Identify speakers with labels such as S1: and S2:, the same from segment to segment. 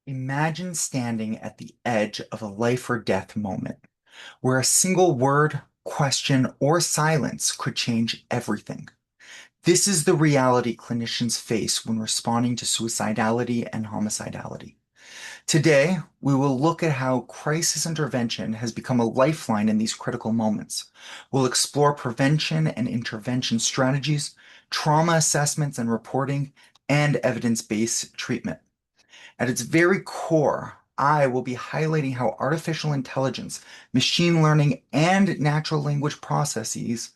S1: Imagine standing at the edge of a life or death moment where a single word, question, or silence could change everything. This is the reality clinicians face when responding to suicidality and homicidality. Today, we will look at how crisis intervention has become a lifeline in these critical moments. We'll explore prevention and intervention strategies, trauma assessments and reporting, and evidence-based treatment. At its very core, I will be highlighting how artificial intelligence, machine learning, and natural language processes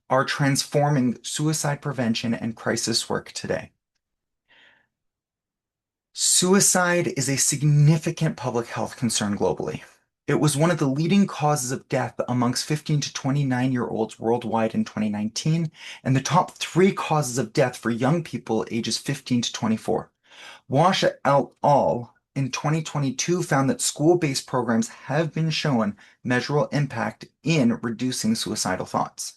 S1: are transforming suicide prevention and crisis work today. Suicide is a significant public health concern globally. It was one of the leading causes of death amongst 15 to 29-year-olds worldwide in 2019, and the top three causes of death for young people ages 15 to 24. Wash et al. In 2022 found that school-based programs have been shown measurable impact in reducing suicidal thoughts.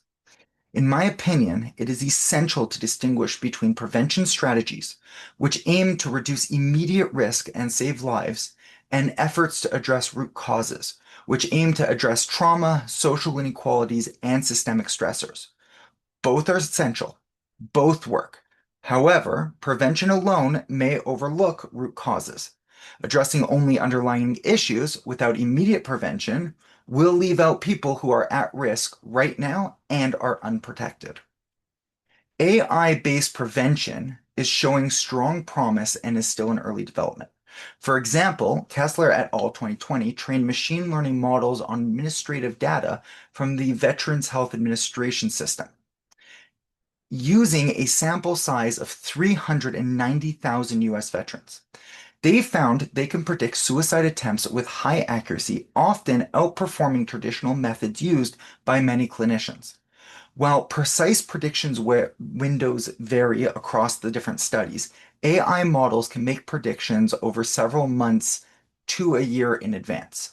S1: In my opinion, it is essential to distinguish between prevention strategies, which aim to reduce immediate risk and save lives, and efforts to address root causes, which aim to address trauma, social inequalities, and systemic stressors. Both are essential. Both work. However, prevention alone may overlook root causes. Addressing only underlying issues without immediate prevention will leave out people who are at risk right now and are unprotected. AI-based prevention is showing strong promise and is still in early development. For example, Kessler et al. 2020 trained machine learning models on administrative data from the Veterans Health Administration system. Using a sample size of 390,000 US veterans. They found they can predict suicide attempts with high accuracy, often outperforming traditional methods used by many clinicians. While precise predictions windows vary across the different studies, AI models can make predictions over several months to a year in advance.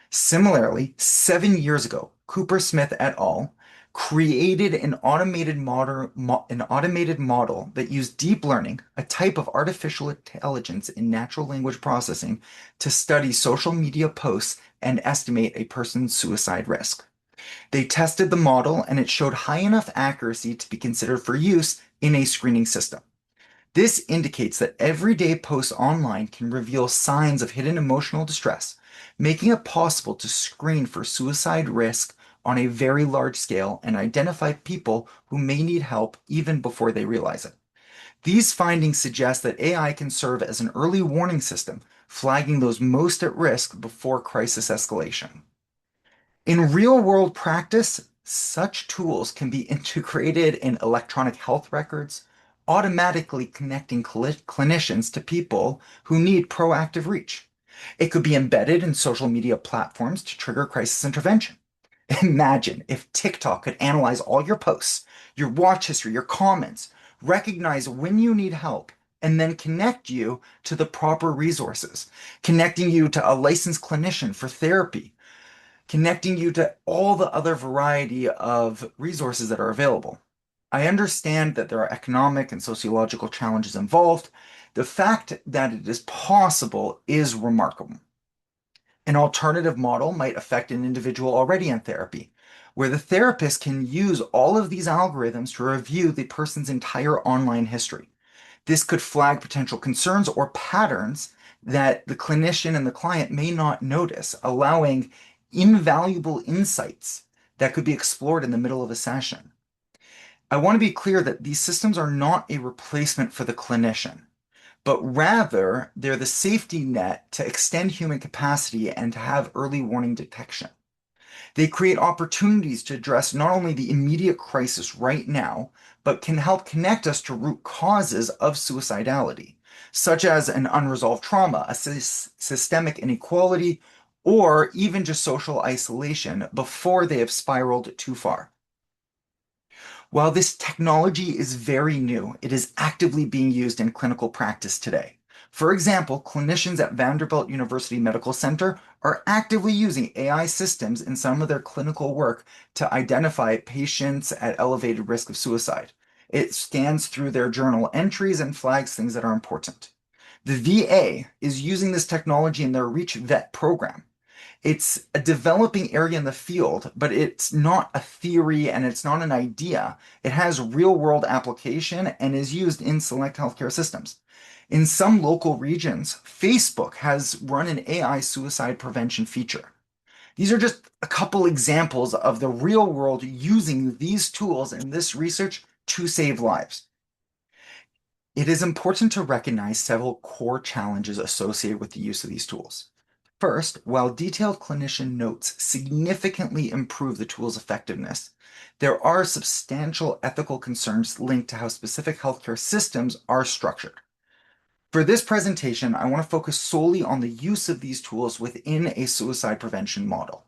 S1: Similarly, 7 years ago, Cooper Smith et al. Created an automated model that used deep learning, a type of artificial intelligence in natural language processing, to study social media posts and estimate a person's suicide risk. They tested the model and it showed high enough accuracy to be considered for use in a screening system. This indicates that everyday posts online can reveal signs of hidden emotional distress, making it possible to screen for suicide risk on a very large scale and identify people who may need help even before they realize it. These findings suggest that AI can serve as an early warning system, flagging those most at risk before crisis escalation. In real-world practice, such tools can be integrated in electronic health records, automatically connecting clinicians to people who need proactive reach. It could be embedded in social media platforms to trigger crisis intervention. Imagine if TikTok could analyze all your posts, your watch history, your comments, recognize when you need help, and then connect you to the proper resources, connecting you to a licensed clinician for therapy, connecting you to all the other variety of resources that are available. I understand that there are economic and sociological challenges involved. The fact that it is possible is remarkable. An alternative model might affect an individual already in therapy, where the therapist can use all of these algorithms to review the person's entire online history. This could flag potential concerns or patterns that the clinician and the client may not notice, allowing invaluable insights that could be explored in the middle of a session. I want to be clear that these systems are not a replacement for the clinician, but rather they're the safety net to extend human capacity and to have early warning detection. They create opportunities to address not only the immediate crisis right now, but can help connect us to root causes of suicidality, such as an unresolved trauma, a systemic inequality, or even just social isolation before they have spiraled too far. While this technology is very new, it is actively being used in clinical practice today. For example, clinicians at Vanderbilt University Medical Center are actively using AI systems in some of their clinical work to identify patients at elevated risk of suicide. It scans through their journal entries and flags things that are important. The VA is using this technology in their Reach Vet program. It's a developing area in the field, but it's not a theory and it's not an idea. It has real world application and is used in select healthcare systems. In some local regions, Facebook has run an AI suicide prevention feature. These are just a couple examples of the real world using these tools and this research to save lives. It is important to recognize several core challenges associated with the use of these tools. First, while detailed clinician notes significantly improve the tool's effectiveness, there are substantial ethical concerns linked to how specific healthcare systems are structured. For this presentation, I want to focus solely on the use of these tools within a suicide prevention model.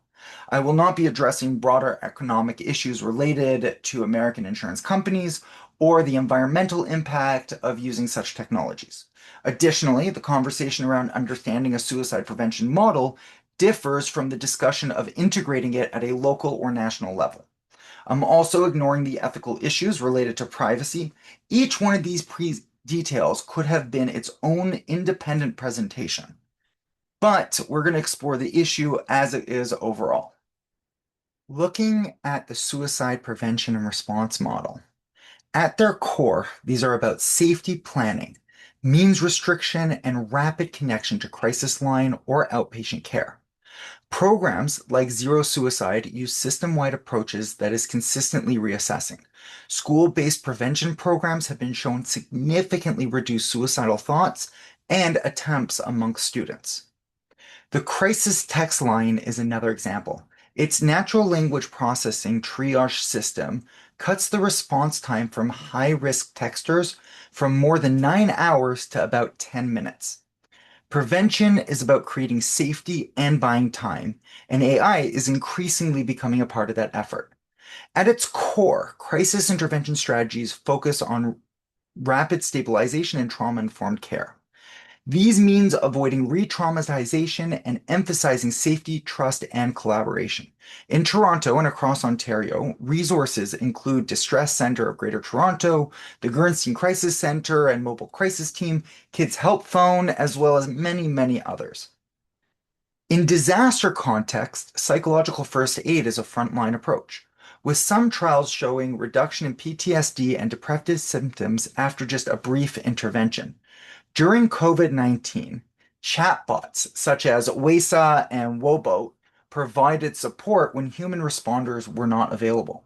S1: I will not be addressing broader economic issues related to American insurance companies or the environmental impact of using such technologies. Additionally, the conversation around understanding a suicide prevention model differs from the discussion of integrating it at a local or national level. I'm also ignoring the ethical issues related to privacy. Each one of these details could have been its own independent presentation, but we're going to explore the issue as it is overall. Looking at the suicide prevention and response model, at their core, these are about safety planning, means restriction, and rapid connection to crisis line or outpatient care. Programs like Zero Suicide use system-wide approaches that is consistently reassessing. School-based prevention programs have been shown significantly reduce suicidal thoughts and attempts amongst students. The crisis text line is another example. Its natural language processing triage system cuts the response time from high-risk texters from more than 9 hours to about 10 minutes. Prevention is about creating safety and buying time, and AI is increasingly becoming a part of that effort. At its core, crisis intervention strategies focus on rapid stabilization and trauma-informed care. These means avoiding re-traumatization and emphasizing safety, trust, and collaboration. In Toronto and across Ontario, resources include Distress Centre of Greater Toronto, the Gernstein Crisis Centre and Mobile Crisis Team, Kids Help Phone, as well as many, many others. In disaster context, psychological first aid is a frontline approach, with some trials showing reduction in PTSD and depressive symptoms after just a brief intervention. During COVID-19, chatbots such as Wesa and Wobo provided support when human responders were not available.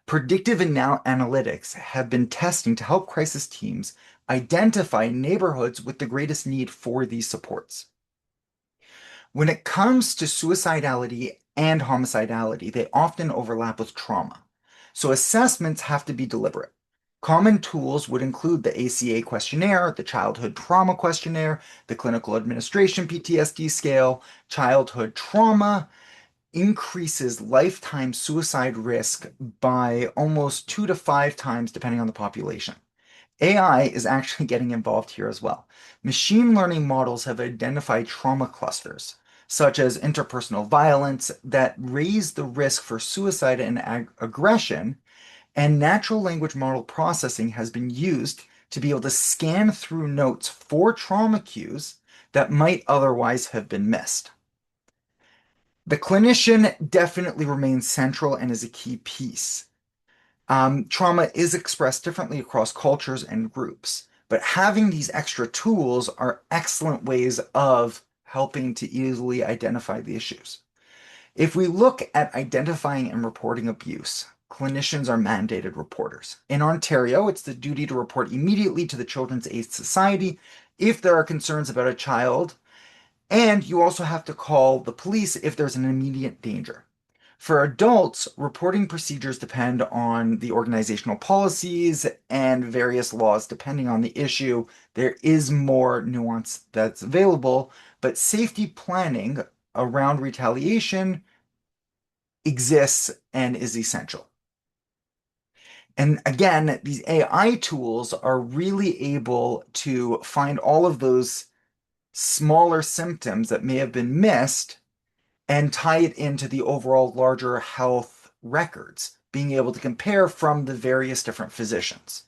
S1: Predictive analytics have been testing to help crisis teams identify neighborhoods with the greatest need for these supports. When it comes to suicidality and homicidality, they often overlap with trauma. So assessments have to be deliberate. Common tools would include the ACA questionnaire, the Childhood Trauma Questionnaire, the Clinical Administration PTSD Scale. Childhood trauma increases lifetime suicide risk by almost 2 to 5 times, depending on the population. AI is actually getting involved here as well. Machine learning models have identified trauma clusters, such as interpersonal violence, that raise the risk for suicide and aggression, and natural language model processing has been used to be able to scan through notes for trauma cues that might otherwise have been missed. The clinician definitely remains central and is a key piece. Trauma is expressed differently across cultures and groups, but having these extra tools are excellent ways of helping to easily identify the issues. If we look at identifying and reporting abuse, clinicians are mandated reporters. In Ontario, it's the duty to report immediately to the Children's Aid Society if there are concerns about a child, and you also have to call the police if there's an immediate danger. For adults, reporting procedures depend on the organizational policies and various laws depending on the issue. There is more nuance that's available, but safety planning around retaliation exists and is essential. And again, these AI tools are really able to find all of those smaller symptoms that may have been missed and tie it into the overall larger health records, being able to compare from the various different physicians.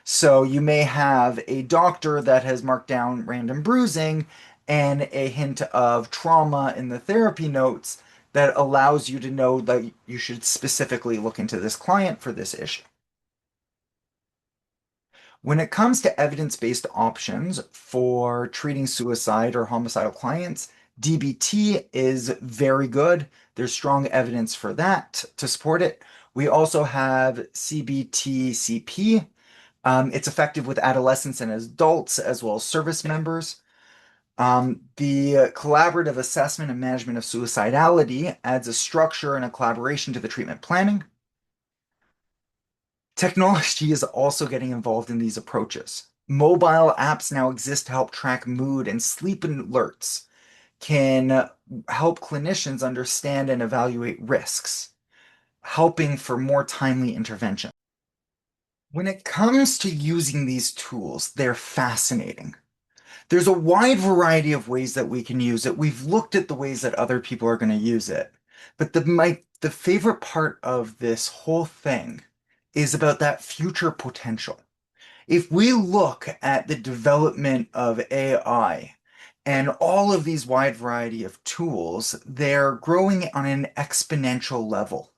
S1: So you may have a doctor that has marked down random bruising and a hint of trauma in the therapy notes that allows you to know that you should specifically look into this client for this issue. When it comes to evidence-based options for treating suicide or homicidal clients, DBT is very good. There's strong evidence for that to support it. We also have CBT-CP. It's effective with adolescents and adults as well as service members. The collaborative assessment and management of suicidality adds a structure and a collaboration to the treatment planning. Technology is also getting involved in these approaches. Mobile apps now exist to help track mood, and sleep alerts can help clinicians understand and evaluate risks, helping for more timely intervention. When it comes to using these tools, they're fascinating. There's a wide variety of ways that we can use it. We've looked at the ways that other people are going to use it. But the favorite part of this whole thing is about that future potential. If we look at the development of AI and all of these wide variety of tools, they're growing on an exponential level,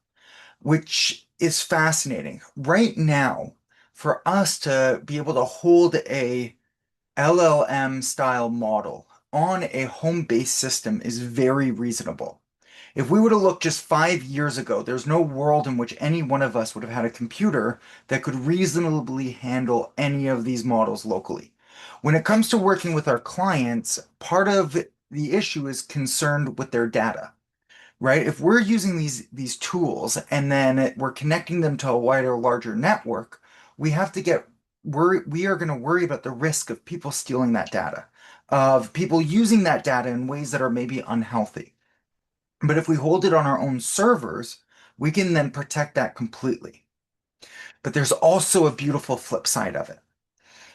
S1: which is fascinating. Right now, for us to be able to hold a LLM style model on a home-based system is very reasonable. If we were to look just 5 years ago, there's no world in which any one of us would have had a computer that could reasonably handle any of these models locally. When it comes to working with our clients, part of the issue is concerned with their data, right? If we're using these tools and then we're connecting them to a wider, larger network, we have to get we are going to worry about the risk of people stealing that data, of people using that data in ways that are maybe unhealthy. But if we hold it on our own servers, we can then protect that completely. But there's also a beautiful flip side of it.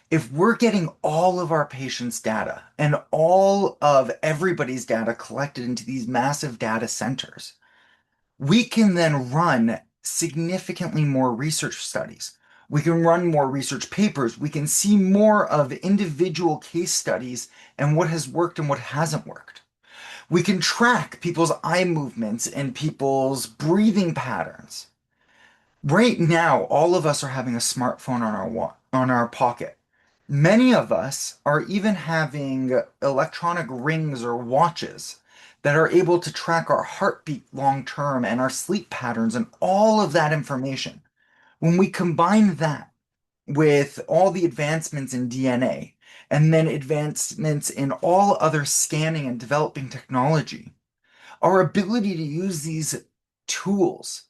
S1: If we're getting all of our patients' data and all of everybody's data collected into these massive data centers, we can then run significantly more research studies. We can run more research papers. We can see more of individual case studies and what has worked and what hasn't worked. We can track people's eye movements and people's breathing patterns. Right now, all of us are having a smartphone on our pocket. Many of us are even having electronic rings or watches that are able to track our heartbeat long term and our sleep patterns and all of that information. When we combine that with all the advancements in DNA and then advancements in all other scanning and developing technology, our ability to use these tools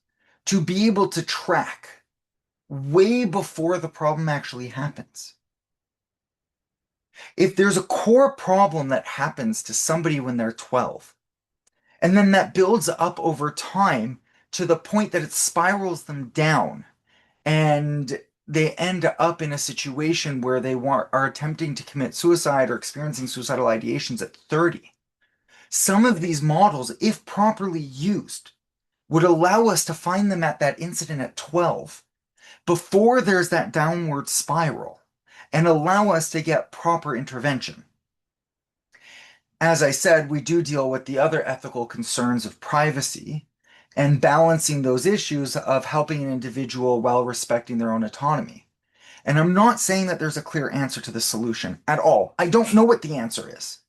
S1: to be able to track way before the problem actually happens. If there's a core problem that happens to somebody when they're 12, and then that builds up over time to the point that it spirals them down, and they end up in a situation where are attempting to commit suicide or experiencing suicidal ideations at 30. Some of these models, if properly used, would allow us to find them at that incident at 12 before there's that downward spiral and allow us to get proper intervention. As I said, we do deal with the other ethical concerns of privacy and balancing those issues of helping an individual while respecting their own autonomy. And I'm not saying that there's a clear answer to the solution at all. I don't know what the answer is,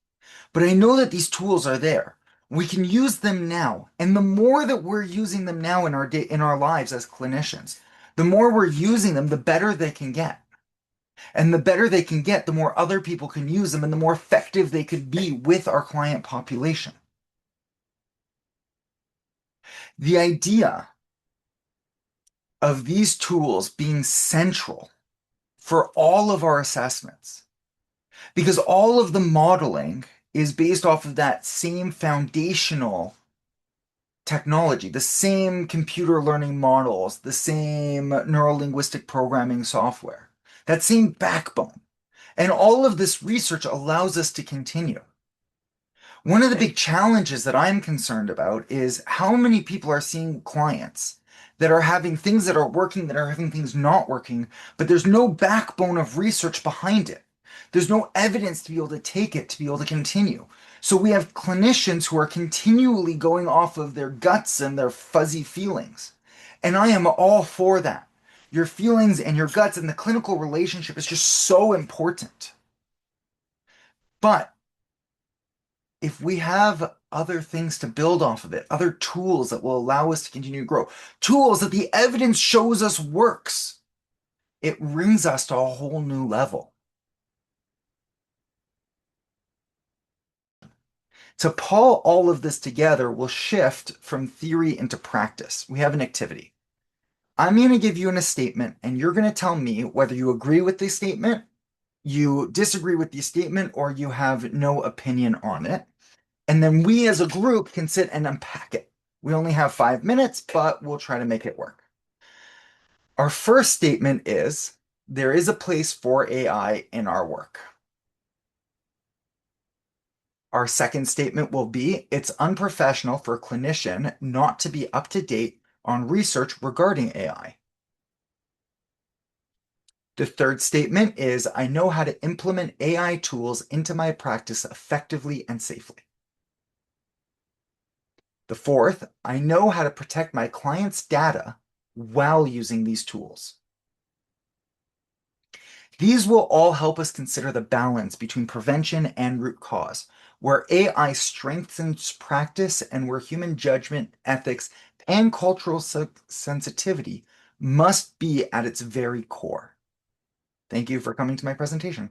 S1: but I know that these tools are there. We can use them now, and the more that we're using them now in our lives as clinicians, the more we're using them, the better they can get. And the better they can get, the more other people can use them and the more effective they could be with our client population. The idea of these tools being central for all of our assessments, because all of the modeling is based off of that same foundational technology, the same computer learning models, the same neurolinguistic programming software, that same backbone. And all of this research allows us to continue. One of the big challenges that I'm concerned about is how many people are seeing clients that are having things that are working, that are having things not working, but there's no backbone of research behind it. There's no evidence to be able to take it, to be able to continue. So we have clinicians who are continually going off of their guts and their fuzzy feelings. And I am all for that. Your feelings and your guts and the clinical relationship is just so important. But if we have other things to build off of it, other tools that will allow us to continue to grow, tools that the evidence shows us works, it brings us to a whole new level. To pull all of this together, we'll shift from theory into practice. We have an activity. I'm going to give you a statement, and you're going to tell me whether you agree with the statement, you disagree with the statement, or you have no opinion on it. And then we as a group can sit and unpack it. We only have 5 minutes, but we'll try to make it work. Our first statement is there is a place for AI in our work. Our second statement will be it's unprofessional for a clinician not to be up to date on research regarding AI. The third statement is I know how to implement AI tools into my practice effectively and safely. The fourth, I know how to protect my clients' data while using these tools. These will all help us consider the balance between prevention and root cause, where AI strengthens practice and where human judgment, ethics, and cultural sensitivity must be at its very core. Thank you for coming to my presentation.